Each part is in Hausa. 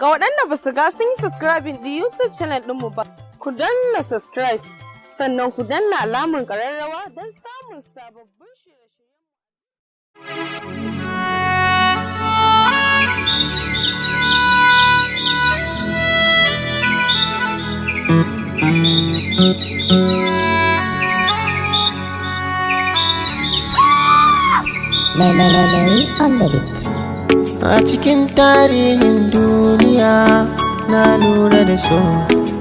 Ga waɗanda ba su ga sun yi subscribing ɗin YouTube channel ɗinmu ba, ku danna subscribe, sannan ku danna alamun ƙararrawa don samun sababbin A cikin tarihin duniya na lura da so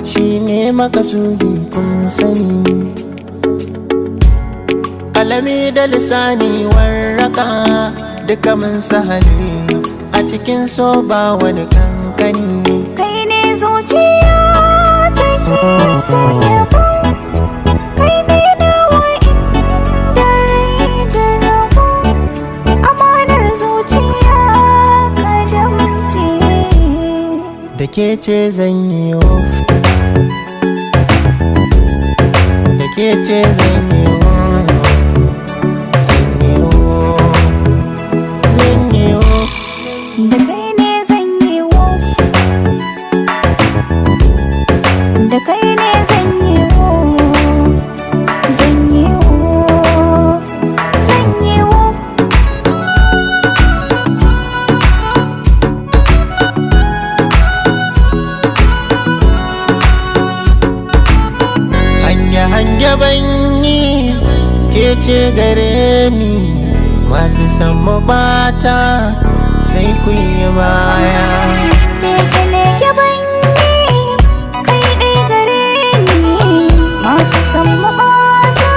shi ne makasudi kun sani. Alami da lisani warraka duka mun sahali a cikin so ba wani kankani. Kai ne zuciya take ta yabo, kai ne nawa inda rai da rabo, amanar zuciya ka damke. Da ke ce zan yi WUFF, da ke ce zan yi WUFF, zan yi WUFF, zan yi WUFF. Da kai ne zan yi WUFF, da kai ne zan yi WUFF, zan yi WUFF, zan yi WUFF. Hanya banyi ke ce gare ni, masu san mu bata sai ku yi baya. Leke banyi kai ɗai gare ni, masu san mabata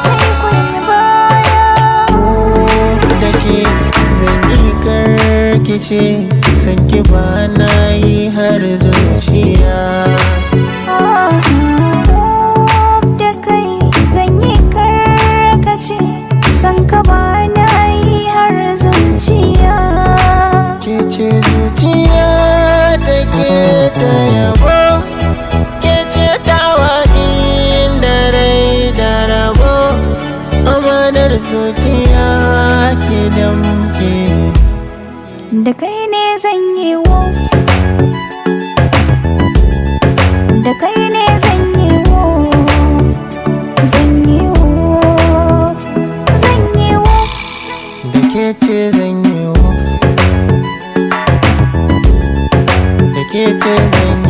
sai ku yi baya. Da ke zan yi karkice, san ki ba na yi har zuciya. Da kai zan yi karkace, san ka ba na yi har zuciya. Ke ce zuciya take ta yabo, ke ce tawa inda rai da rabo, amanar zuciya ke damke. Da kai ne zan yi WUFF, da kai ne zan yi WUFF, zan yi WUFF, zan yi WUFF. Da ke ce zan yi WUFF, da ke ce zan yi